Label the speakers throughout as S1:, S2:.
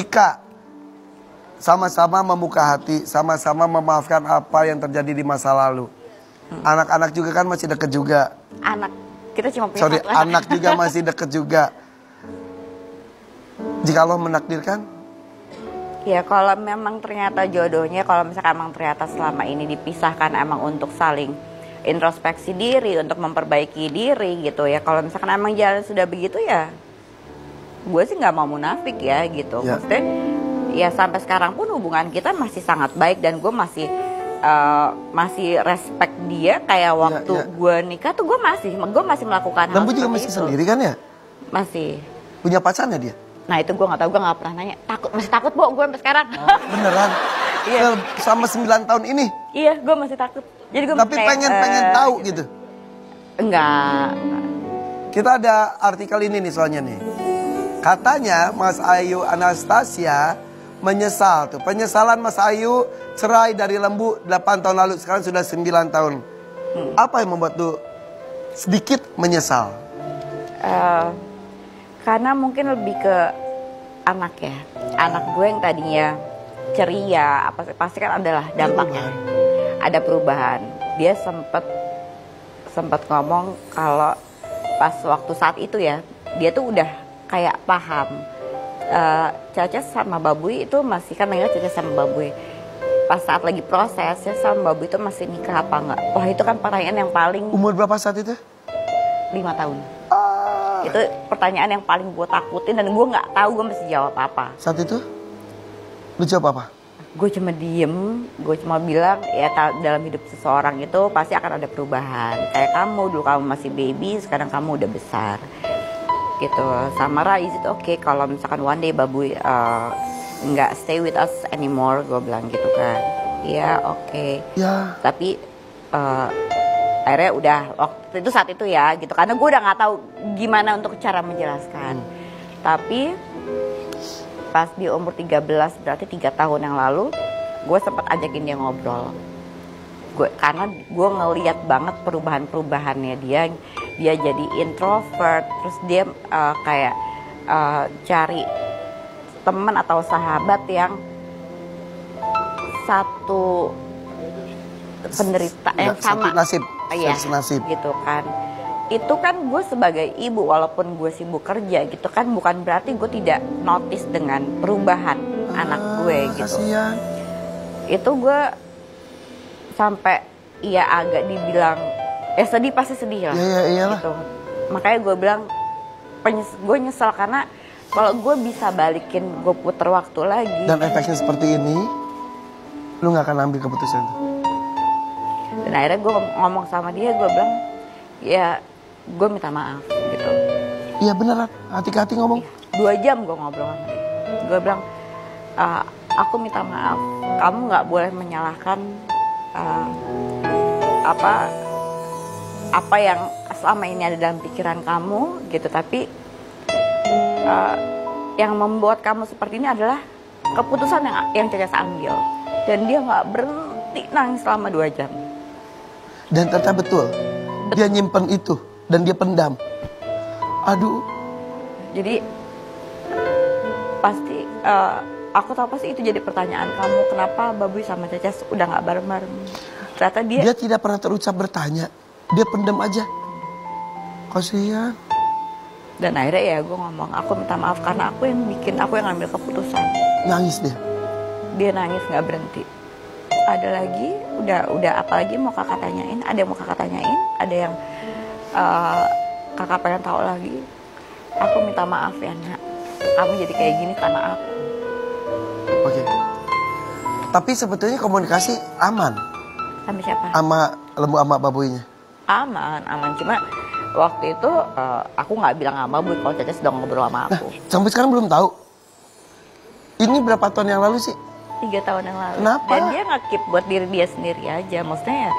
S1: Jika sama-sama membuka hati, sama-sama memaafkan apa yang terjadi di masa lalu. Anak-anak juga kan masih deket juga.
S2: Anak, kita cuma punya satu
S1: anak juga masih deket juga. Jika Allah menakdirkan?
S2: Ya kalau memang ternyata jodohnya, kalau misalkan emang ternyata selama ini dipisahkan emang untuk saling introspeksi diri, untuk memperbaiki diri gitu ya. Kalau misalkan emang jalan sudah begitu ya, gue sih nggak mau munafik ya gitu.
S1: Ya.
S2: Maksudnya ya sampai sekarang pun hubungan kita masih sangat baik dan gue masih respect dia kayak waktu gue nikah tuh gue masih melakukan hal
S1: seperti itu. Dan masih sendiri kan ya?
S2: Masih.
S1: Punya pacarnya dia?
S2: Nah itu gue nggak tahu, gue nggak pernah nanya. Masih takut gue sampai sekarang.
S1: Beneran?
S2: Iya.
S1: Sama 9 tahun ini?
S2: Iya, gue masih takut. Jadi gue
S1: tapi pengen tahu gitu?
S2: Enggak.
S1: Kita ada artikel ini nih soalnya nih. Katanya Mas Ayu Anastasia menyesal tuh. Penyesalan Mas Ayu cerai dari Lembu 8 tahun lalu. Sekarang sudah 9 tahun. Apa yang membuat tuh sedikit menyesal?
S2: Karena mungkin lebih ke anak ya. Anak gue yang tadinya ceria, pasti kan adalah dampaknya. Ada perubahan. Dia sempat ngomong kalau pas waktu saat itu ya, dia tuh udah kayak paham. Caca sama Babuy itu masih kan manggil Caca sama Babuy. Pas saat lagi proses, ya sama Babuy itu masih nikah apa enggak? Wah itu kan pertanyaan yang paling.
S1: Umur berapa saat itu?
S2: 5 tahun. Itu pertanyaan yang paling gue takutin dan gue nggak tahu gue mesti jawab apa.
S1: Saat itu lu jawab apa?
S2: Gue cuma diem, gue cuma bilang ya dalam hidup seseorang itu pasti akan ada perubahan. Kayak kamu dulu kamu masih baby, sekarang kamu udah besar. Gitu. Sama Ra, is it okay kalau misalkan one day Babuy nggak stay with us anymore, gue bilang gitu kan. Iya oke.
S1: Ya.
S2: Tapi akhirnya udah waktu itu saat itu ya gitu, karena gue udah nggak tahu gimana untuk cara menjelaskan. Tapi pas di umur 13 berarti 3 tahun yang lalu gue sempat ajakin dia ngobrol. Karena gue ngeliat banget perubahannya dia jadi introvert, terus dia kayak cari teman atau sahabat yang satu penderita yang sama
S1: nasib.
S2: Iya, gitu kan. Itu kan gue sebagai ibu, walaupun gue sibuk kerja gitu kan, bukan berarti gue tidak notice dengan perubahan anak gue gitu.
S1: Kasian.
S2: Itu gue sampai ya agak dibilang sedih, pasti sedih lah.
S1: Iya, iyalah.
S2: Gitu. Makanya gue bilang gue nyesel karena kalau gue bisa balikin, gue puter waktu lagi.
S1: Dan efeknya seperti ini, lu gak akan ambil keputusan itu.
S2: Dan akhirnya gue ngomong sama dia, gue bilang ya gue minta maaf gitu.
S1: Iya beneran, hati-hati ngomong.
S2: 2 jam gue ngobrol sama dia. Gue bilang aku minta maaf, kamu nggak boleh menyalahkan apa yang selama ini ada dalam pikiran kamu gitu. Tapi yang membuat kamu seperti ini adalah keputusan yang Caca ambil. Dan dia nggak berhenti nangis selama 2 jam.
S1: Dan ternyata betul, dia nyimpen itu dan dia pendam. Aduh.
S2: Jadi pasti aku tahu pasti itu jadi pertanyaan kamu, kenapa Babuy sama Caca udah nggak bareng-bareng. Ternyata dia
S1: tidak pernah terucap bertanya, dia pendam aja. Kasihan.
S2: Dan akhirnya ya gue ngomong, aku minta maaf karena aku yang ngambil keputusan.
S1: Nangis dia.
S2: Dia nangis nggak berhenti. Ada lagi, udah apa lagi mau kakak tanyain? Ada yang mau kakak tanyain? Ada yang kakak pengen tahu lagi? Aku minta maaf ya nak, kamu jadi kayak gini karena aku.
S1: Oke. Tapi sebetulnya komunikasi aman.
S2: Sama siapa?
S1: Sama Lembu sama Babuynya.
S2: Aman. Cuma waktu itu aku nggak bilang sama Babuy kalau Caca sedang ngobrol sama aku.
S1: Nah, sampai sekarang belum tahu. Ini berapa tahun yang lalu sih?
S2: 3 tahun yang lalu.
S1: Kenapa?
S2: Dan dia nge-keep buat diri dia sendiri aja. Maksudnya ya,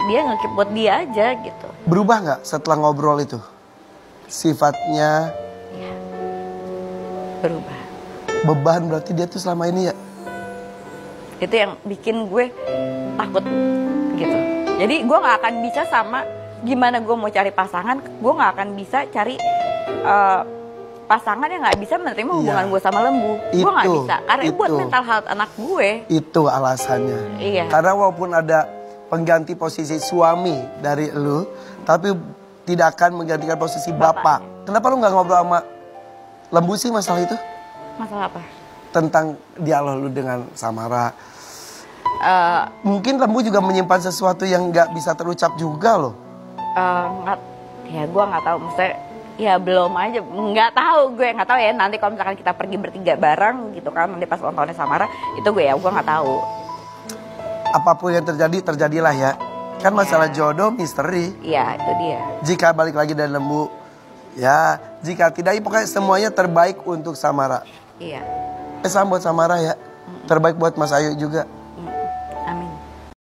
S2: dia nge-keep buat dia aja gitu.
S1: Berubah nggak setelah ngobrol itu? Sifatnya?
S2: Ya, berubah.
S1: Beban berarti dia tuh selama ini ya?
S2: Itu yang bikin gue takut gitu. Jadi gue gak akan bisa sama gimana gue mau cari pasangan. Gue gak akan bisa cari pasangan yang nggak bisa menerima hubungan
S1: Iya.
S2: gue sama Lembu. Gue nggak
S1: Itu,
S2: bisa, karena buat
S1: itu.
S2: mental health anak gue.
S1: Itu alasannya.
S2: Iya.
S1: Karena walaupun ada pengganti posisi suami dari lu, tapi tidak akan menggantikan posisi bapak. Kenapa lu nggak ngobrol sama Lembu sih masalah itu?
S2: Masalah apa?
S1: Tentang dialog lu dengan Samara. Mungkin Lembu juga menyimpan sesuatu yang nggak bisa terucap juga loh.
S2: Ya gue nggak tahu, maksudnya ya belum aja, nggak tahu ya nanti kalau misalkan kita pergi bertiga bareng gitu kan, nanti pas ulang tahunnya Samara itu gue nggak tahu.
S1: Apapun yang terjadi, terjadilah ya. Kan masalah jodoh misteri.
S2: Iya itu dia.
S1: Jika balik lagi dari Lembu, ya jika tidak, pokoknya semuanya terbaik untuk Samara.
S2: Iya.
S1: Salam buat Samara ya. Terbaik buat Mas Ayu juga.